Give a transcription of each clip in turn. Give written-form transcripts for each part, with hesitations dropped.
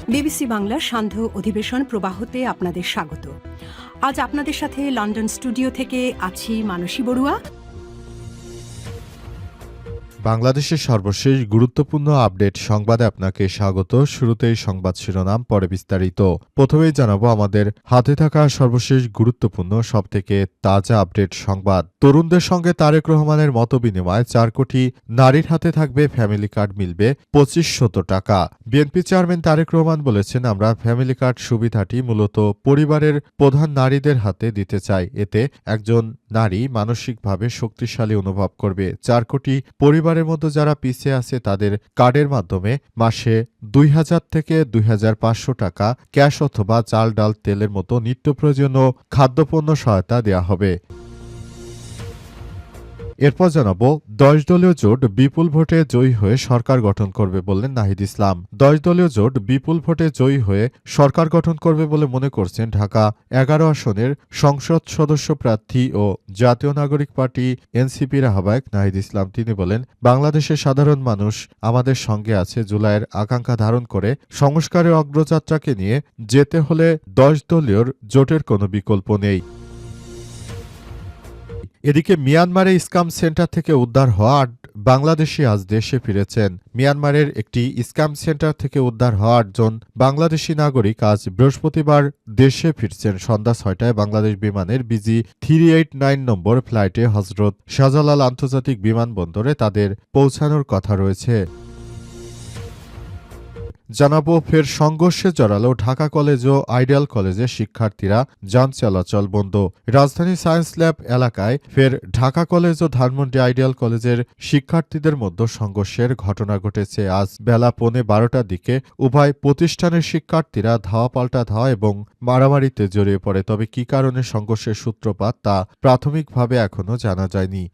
BBC বাংলার সান্ধ্য অধিবেশন প্রবাহতে আপনাদের স্বাগত। আজ আপনাদের সাথে লন্ডন স্টুডিও থেকে আছি মানসী বড়ুয়া। বাংলাদেশের সর্বশেষ গুরুত্বপূর্ণ আপডেট সংবাদে আপনাকে স্বাগত। শুরুতেই সংবাদ শিরোনাম, পরে বিস্তারিত। প্রথমেই জানাবো আমাদের হাতে থাকা সর্বশেষ গুরুত্বপূর্ণ সবথেকে তাজা আপডেট সংবাদ। তরুণদের সঙ্গে তারেক রহমানের মতবিনিময় 4 কোটি নারীর হাতে থাকবে ফ্যামিলি কার্ড, মিলবে 2500 টাকা। বিএনপি চেয়ারম্যান তারেক রহমান বলেছেন, আমরা ফ্যামিলি কার্ড সুবিধাটি মূলত পরিবারের প্রধান নারীদের হাতে দিতে চাই। এতে একজন নারী মানসিকভাবে শক্তিশালী অনুভব করবে। 4 কোটি পরিবারের মধ্যে যারা পিছিয়ে আছে তাদের কার্ডের মাধ্যমে মাসে 2000 থেকে 2500 টাকা ক্যাশ অথবা চাল, ডাল, তেলের মতো নিত্য প্রয়োজনীয় খাদ্যপণ্য সহায়তা দেওয়া হবে। এরপর জানাবো 10 দলীয় জোট বিপুল ভোটে জয়ী হয়ে সরকার গঠন করবে বললেন নাহিদ ইসলাম। 10 দলীয় জোট বিপুল ভোটে জয়ী হয়ে সরকার গঠন করবে বলে মনে করছেন ঢাকা 11 আসনের সংসদ সদস্য প্রার্থী ও জাতীয় নাগরিক পার্টি এনসিপির আহ্বায়ক নাহিদ ইসলাম। তিনি বলেন, বাংলাদেশের সাধারণ মানুষ আমাদের সঙ্গে আছে। জুলাইয়ের আকাঙ্ক্ষা ধারণ করে সংস্কারের অগ্রযাত্রাকে নিয়ে যেতে হলে 10 দলীয় জোটের কোনো বিকল্প নেই। এদিকে মিয়ানমারে স্ক্যাম সেন্টার থেকে উদ্ধার হওয়া 8 বাংলাদেশি আজ দেশে ফিরেছেন। মিয়ানমারের একটি স্ক্যাম সেন্টার থেকে উদ্ধার হওয়া 8 জন বাংলাদেশি নাগরিক আজ বৃহস্পতিবার দেশে ফিরছেন। সন্ধ্যা 6টায় বাংলাদেশ বিমানের BG 389 নম্বর ফ্লাইটে হজরত শাহজালাল আন্তর্জাতিক বিমানবন্দরে তাদের পৌঁছানোর কথা রয়েছে। জানাবো ফের সংঘর্ষে জড়ালো ঢাকা কলেজ ও আইডিয়াল কলেজের শিক্ষার্থীরা, যান চলাচল বন্ধ। রাজধানী সায়েন্স ল্যাব এলাকায় ফের ঢাকা কলেজ ও ধানমন্ডি আইডিয়াল কলেজের শিক্ষার্থীদের মধ্যে সংঘর্ষের ঘটনা ঘটেছে। আজ বেলা 12:15টার দিকে উভয় প্রতিষ্ঠানের শিক্ষার্থীরা ধাওয়া পাল্টা ধাওয়া এবং মারামারিতে জড়িয়ে পড়ে। তবে কী কারণে সংঘর্ষের সূত্রপাত তা প্রাথমিকভাবে এখনও জানা যায়নি।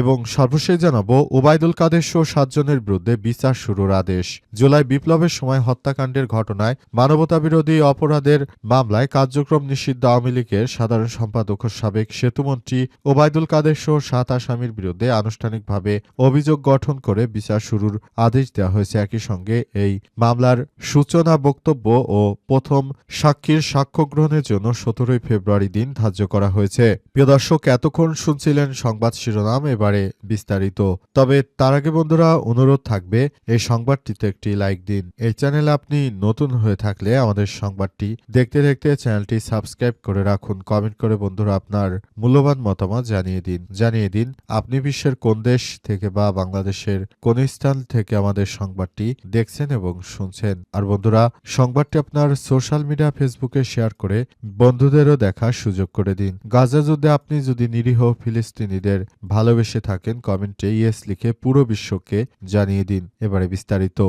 এবং সর্বশেষ জানাবো ওবায়দুল কাদের সহ 7 জনের বিরুদ্ধে বিচার শুরুর আদেশ। জুলাই বিপ্লবের সময় হত্যাকাণ্ডের ঘটনায় মানবতাবিরোধী অপরাধের মামলায় কার্যক্রম নিষিদ্ধ আওয়ামী লীগের সাধারণ সম্পাদক ও সাবেক সেতুমন্ত্রী ওবায়দুল কাদের সহ 7 আসামির বিরুদ্ধে আনুষ্ঠানিকভাবে অভিযোগ গঠন করে বিচার শুরুর আদেশ দেওয়া হয়েছে। একই সঙ্গে এই মামলার সূচনা বক্তব্য ও প্রথম সাক্ষীর সাক্ষ্য গ্রহণের জন্য 17 ফেব্রুয়ারি দিন ধার্য করা হয়েছে। প্রিয় দর্শক, এতক্ষণ শুনছিলেন সংবাদ শিরোনাম, এবারে বিস্তারিত। তবে তার আগে বন্ধুরা, অনুরোধ থাকবে এই সংবাদটিতে একটি লাইক দিন। এই চ্যানেলে আপনি নতুন হয়ে থাকলে আমাদের সংবাদটি দেখতে দেখতে চ্যানেলটি সাবস্ক্রাইব করে রাখুন। কমেন্ট করে বন্ধুরা আপনার মূল্যবান মতামত জানিয়ে দিন আপনি বিশ্বের কোন দেশ থেকে বা বাংলাদেশের কোন স্থান থেকে আমাদের সংবাদটি দেখছেন এবং শুনছেন। আর বন্ধুরা, সংবাদটি আপনার সোশ্যাল মিডিয়া ফেসবুকে শেয়ার করে বন্ধুদেরও দেখার সুযোগ করে দিন। গাজা যুদ্ধে আপনি যদি নিরীহ ফিলিস্তিনিদের ভালোবেসে থাকেন, কমেন্টে ইয়েস লিখে পুরো বিশ্বকে জানিয়ে দিন। এবারে বিস্তারিত।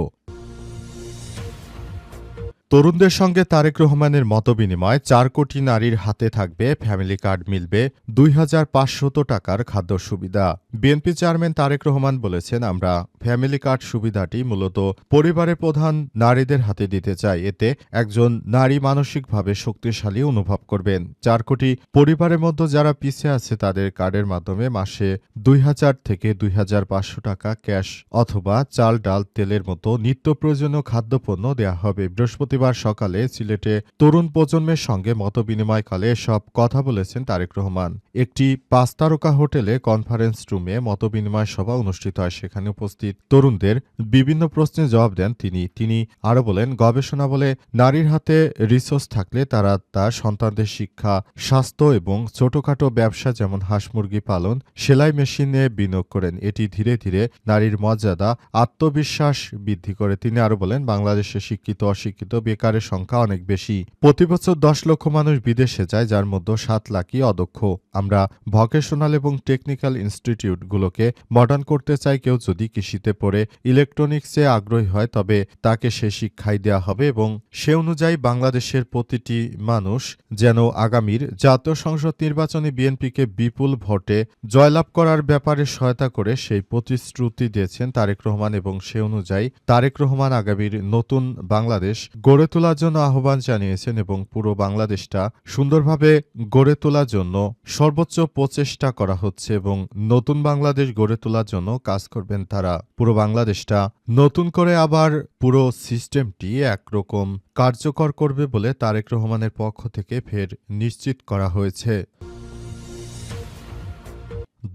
তরুণদের সঙ্গে তারেক রহমানের মতবিনিময় 4 কোটি নারীর হাতে থাকবে ফ্যামিলি কার্ড, মিলবে 2500 টাকার খাদ্য সুবিধা। বিএনপি চেয়ারম্যান তারেক রহমান বলেছেন, আমরা ফ্যামিলি কার্ড সুবিধাটি মূলত পরিবারের প্রধান নারীদের হাতে দিতে চাই। এতে একজন নারী মানসিকভাবে শক্তিশালী অনুভব করবেন। 4 কোটি পরিবারের মধ্যে যারা পিছিয়ে আছে তাদের কার্ডের মাধ্যমে মাসে 2000 থেকে 2500 টাকা ক্যাশ অথবা চাল, ডাল, তেলের মতো নিত্য প্রয়োজনীয় খাদ্যপণ্য দেওয়া হবে। বৃহস্পতিবার সকালে সিলেটে তরুণ প্রজন্মের সঙ্গে মতবিনিময়কালে সব কথা বলেছেন তারেক রহমান। একটি 5 তারকা হোটেলে কনফারেন্স রুমে মতবিনিময় সভা অনুষ্ঠিত হয়। সেখানে উপস্থিত তরুণদের বিভিন্ন প্রশ্নের জবাব দেন তিনি আরও বলেন, গবেষণা বলে নারীর হাতে রিসোর্স থাকলে তারা তার সন্তানদের শিক্ষা, স্বাস্থ্য এবং ছোটখাটো ব্যবসা যেমন হাঁস মুরগি পালন, সেলাই মেশিনে বিনিয়োগ করেন। এটি ধীরে ধীরে নারীর মর্যাদা, আত্মবিশ্বাস বৃদ্ধি করে। তিনি আরও বলেন, বাংলাদেশে শিক্ষিত অশিক্ষিত বেকারের সংখ্যা অনেক বেশি। প্রতি বছর 10 লক্ষ মানুষ বিদেশে যায়, যার মধ্যে 7 লাখই অদক্ষ। আমরা ভকেশনাল এবং টেকনিক্যাল ইনস্টিটিউটগুলোকে মডার্ন করতে চাই। কেউ যদি কৃষিতে পড়ে ইলেকট্রনিক্সে আগ্রহী হয় তবে তাকে সে শিক্ষাই দেওয়া হবে এবং সে অনুযায়ী বাংলাদেশের প্রতিটি মানুষ যেন আগামীর জাতীয় সংসদ নির্বাচনে বিএনপিকে বিপুল ভোটে জয়লাভ করার ব্যাপারে সহায়তা করে সেই প্রতিশ্রুতি দিয়েছেন তারেক রহমান এবং সে অনুযায়ী তারেক রহমান আগামীর নতুন বাংলাদেশ গড়ে গড়ে তোলার জন্য আহ্বান জানিয়েছেন এবং পুরো বাংলাদেশটা সুন্দরভাবে গড়ে তোলার জন্য সর্বোচ্চ প্রচেষ্টা করা হচ্ছে এবং নতুন বাংলাদেশ গড়ে তোলার জন্য কাজ করবেন তারা। পুরো বাংলাদেশটা নতুন করে আবার পুরো সিস্টেমটি একরকম কার্যকর করবে বলে তারেক রহমানের পক্ষ থেকে ফের নিশ্চিত করা হয়েছে।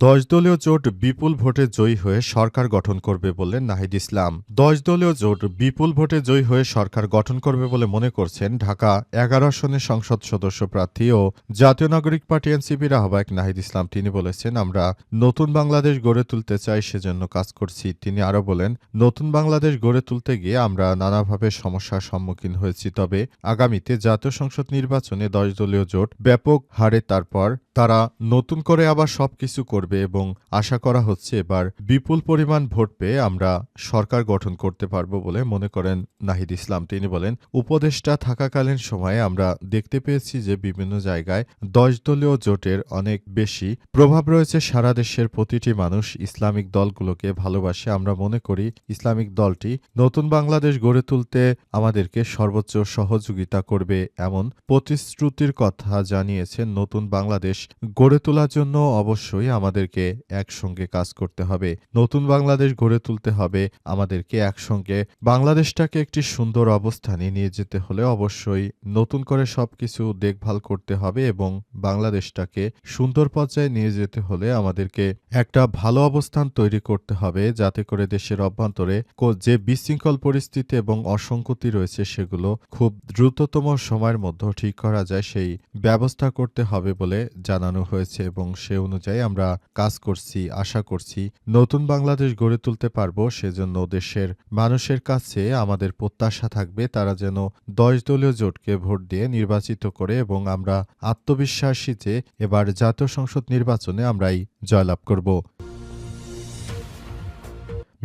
10 দলীয় জোট বিপুল ভোটে জয়ী হয়ে সরকার গঠন করবে বললেন নাহিদ ইসলাম। 10 দলীয় জোট বিপুল ভোটে জয়ী হয়ে সরকার গঠন করবে বলে মনে করছেন ঢাকা 11 আসনের সংসদ সদস্য প্রার্থী ও জাতীয় নাগরিক পার্টি এনসিপির আহ্বায়ক নাহিদ ইসলাম। তিনি বলেছেন, আমরা নতুন বাংলাদেশ গড়ে তুলতে চাই, সেজন্য কাজ করছি। তিনি আরও বলেন, নতুন বাংলাদেশ গড়ে তুলতে গিয়ে আমরা নানাভাবে সমস্যার সম্মুখীন হয়েছি, তবে আগামীতে জাতীয় সংসদ নির্বাচনে 10 দলীয় জোট ব্যাপক হারে তারপর তারা নতুন করে আবার সবকিছু করবে এবং আশা করা হচ্ছে এবার বিপুল পরিমাণ ভোট পেয়ে আমরা সরকার গঠন করতে পারবো বলে মনে করেন নাহিদ ইসলাম। তিনি বলেন, উপদেষ্টা থাকাকালীন সময়ে আমরা দেখতে পেয়েছি যে বিভিন্ন জায়গায় 10 দলীয় জোটের অনেক বেশি প্রভাব রয়েছে। সারা দেশের প্রতিটি মানুষ ইসলামিক দলগুলোকে ভালোবাসে। আমরা মনে করি ইসলামিক দলটি নতুন বাংলাদেশ গড়ে তুলতে আমাদেরকে সর্বোচ্চ সহযোগিতা করবে, এমন প্রতিশ্রুতির কথা জানিয়েছেন। নতুন বাংলাদেশ গড়ে তোলার জন্য অবশ্যই আমাদেরকে একসঙ্গে কাজ করতে হবে। নতুন বাংলাদেশ গড়ে তুলতে হবে আমাদেরকে একসঙ্গে। বাংলাদেশটাকে একটি সুন্দর অবস্থানে নিয়ে যেতে হলে অবশ্যই নতুন করে সবকিছু দেখভাল করতে হবে এবং বাংলাদেশটাকে সুন্দর পর্যায়ে নিয়ে যেতে হলে আমাদেরকে একটা ভালো অবস্থান তৈরি করতে হবে, যাতে করে দেশের অভ্যন্তরে যে বিশৃঙ্খল পরিস্থিতি এবং অসঙ্গতি রয়েছে সেগুলো খুব দ্রুততম সময়ের মধ্যে ঠিক করা যায়, সেই ব্যবস্থা করতে হবে বলে জানানো হয়েছে এবং সে অনুযায়ী আমরা কাজ করছি। আশা করছি নতুন বাংলাদেশ গড়ে তুলতে পারবো। সেজন্য দেশের মানুষের কাছে আমাদের প্রত্যাশা থাকবে তারা যেন 10 দলীয় জোটকে ভোট দিয়ে নির্বাচিত করে এবং আমরা আত্মবিশ্বাসী যে এবার জাতীয় সংসদ নির্বাচনে আমরাই জয়লাভ করব।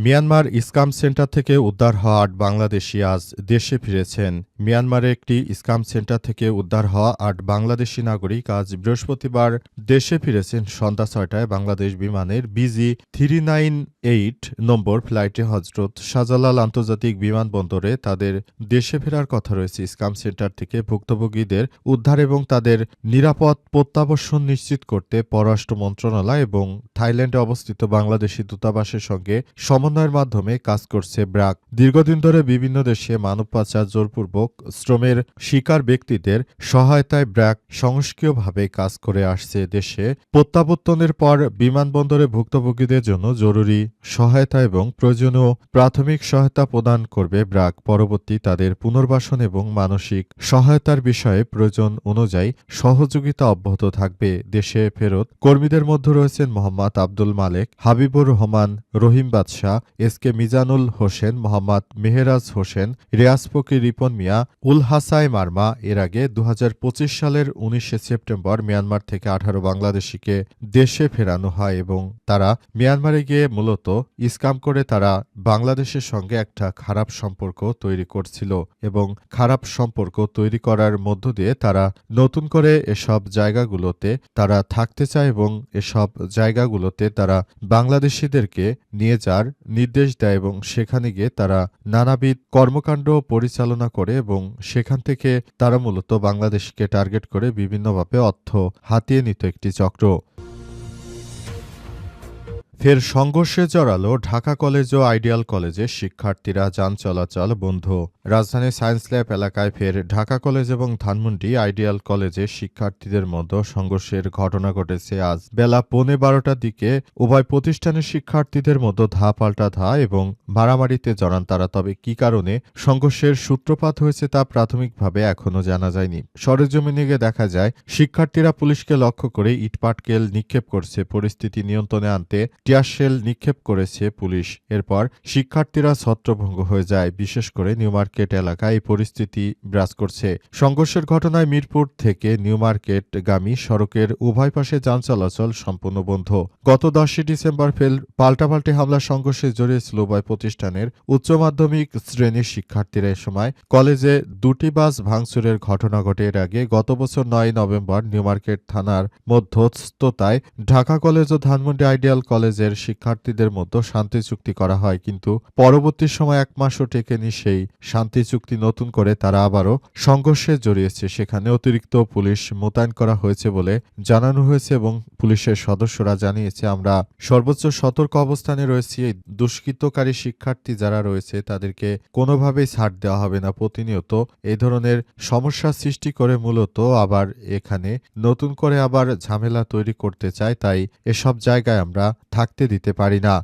মিয়ানমার স্কাম সেন্টার থেকে উদ্ধার হওয়া 8 বাংলাদেশি আজ দেশে ফিরেছেন। মিয়ানমারের একটি স্কাম সেন্টার থেকে উদ্ধার হওয়া 8 বাংলাদেশি নাগরিক আজ বৃহস্পতিবার দেশে ফিরেছেন সন্ধ্যা 6টায় বাংলাদেশ বিমানের BG 398 নম্বর ফ্লাইটে হজরত শাহজালাল আন্তর্জাতিক বিমানবন্দরে তাদের দেশে ফেরার কথা রয়েছে। স্কাম সেন্টার থেকে ভুক্তভোগীদের উদ্ধার এবং তাদের নিরাপদ প্রত্যাবর্তন নিশ্চিত করতে পররাষ্ট্র মন্ত্রণালয় এবং থাইল্যান্ডে অবস্থিত বাংলাদেশি দূতাবাসের সঙ্গে সমন্বয়ের মাধ্যমে কাজ করছে ব্র্যাক। দীর্ঘদিন ধরে বিভিন্ন দেশে মানব পাচার, জোরপূর্বক শ্রমের শিকার ব্যক্তিদের সহায়তায় ব্র্যাক সংস্কীয়ভাবে কাজ করে আসছে। দেশে প্রত্যাবর্তনের পর বিমানবন্দরে ভুক্তভোগীদের জন্য জরুরি সহায়তা এবং প্রয়োজনীয় প্রাথমিক সহায়তা প্রদান করবে ব্র্যাক। পরবর্তী তাদের পুনর্বাসন এবং মানসিক সহায়তার বিষয়ে প্রয়োজন অনুযায়ী সহযোগিতা অব্যাহত থাকবে। দেশে ফেরত কর্মীদের মধ্যে রয়েছেন মোহাম্মদ আব্দুল মালেক, হাবিবুর রহমান, রহিম বাদশাহ, SK মিজানুল হোসেন, মোহাম্মদ মেহেরাজ হোসেন, রিয়াজ ফকির, রিপন মিয়া, উল হাসাই মারমা। এর আগে 2025 সালের 19 সেপ্টেম্বর মিয়ানমার থেকে 18 বাংলাদেশিকে দেশে ফেরানো হয় এবং তারা মিয়ানমারে গিয়ে মূলত স্ক্যাম করে তারা বাংলাদেশের সঙ্গে একটা খারাপ সম্পর্ক তৈরি করছিল এবং খারাপ সম্পর্ক তৈরি করার মধ্য দিয়ে তারা নতুন করে এসব জায়গাগুলোতে তারা থাকতে চায় এবং এসব জায়গাগুলোতে তারা বাংলাদেশিদেরকে নিয়ে যাওয়ার নির্দেশ দেয় এবং সেখানে গিয়ে তারা নানাবিধ কর্মকাণ্ড পরিচালনা করে এবং সেখান থেকে তারা মূলত বাংলাদেশকে টার্গেট করে বিভিন্নভাবে অর্থ হাতিয়ে নিত একটি চক্র। ফের সংঘর্ষে জড়ালো ঢাকা কলেজ ও আইডিয়াল কলেজের শিক্ষার্থীরা, যান চলাচল বন্ধ। রাজধানীর সায়েন্স ল্যাব এলাকায় ফের ঢাকা কলেজ এবং ধানমন্ডি আইডিয়াল কলেজের শিক্ষার্থীদের মধ্যে সংঘর্ষের ঘটনা ঘটেছে। আজ বেলা 12:15টার দিকে উভয় প্রতিষ্ঠানের শিক্ষার্থীদের মধ্যে ধা পাল্টা ধা এবং মারামারিতে জড়ান তারা। তবে কী কারণে সংঘর্ষের সূত্রপাত হয়েছে তা প্রাথমিকভাবে এখনও জানা যায়নি। সরেজমিনে গিয়ে দেখা যায় শিক্ষার্থীরা পুলিশকে লক্ষ্য করে ইটপাটকেল নিক্ষেপ করছে। পরিস্থিতি নিয়ন্ত্রণে আনতে টিয়ারশেল নিক্ষেপ করেছে পুলিশ। এরপর শিক্ষার্থীরা ছত্রভঙ্গ হয়ে যায়। বিশেষ করে নিউ মার্কেট এলাকায় এই পরিস্থিতি বিরাজ করছে। সংঘর্ষের ঘটনায় মিরপুর থেকে নিউ মার্কেটগামী সড়কের উভয় পাশে যান চলাচল সম্পূর্ণ বন্ধ। গত 10 ডিসেম্বর পাল্টাপাল্টি হামলা সংঘর্ষে জড়িয়েছিল উভয় প্রতিষ্ঠানের উচ্চ মাধ্যমিক শ্রেণীর শিক্ষার্থীরা। এ সময় কলেজে 2টি বাস ভাঙচুরের ঘটনা ঘটে। এর আগে গত বছর 9 নভেম্বর নিউ মার্কেট থানার মধ্যস্থতায় ঢাকা কলেজ ও ধানমন্ডি আইডিয়াল কলেজে কলেজের শিক্ষার্থীদের মধ্যে শান্তি চুক্তি করা হয়, কিন্তু পরবর্তী সময় 1 মাসও টেকেনি সেই শান্তি চুক্তি। নতুন করে তারা আবারও সংঘর্ষে জড়িয়েছে। সেখানে অতিরিক্ত পুলিশ মোতায়েন করা হয়েছে বলে জানানো হয়েছে এবং পুলিশের সদস্যরা জানিয়েছে, আমরা সর্বোচ্চ সতর্ক অবস্থানে রয়েছি। এই দুষ্কৃতকারী শিক্ষার্থী যারা রয়েছে তাদেরকে কোনোভাবেই ছাড় দেওয়া হবে না। প্রতিনিয়ত এই ধরনের সমস্যা সৃষ্টি করে মূলত আবার এখানে নতুন করে আবার ঝামেলা তৈরি করতে চায়, তাই এসব জায়গায় আমরা থাকতে দিতে পারি না।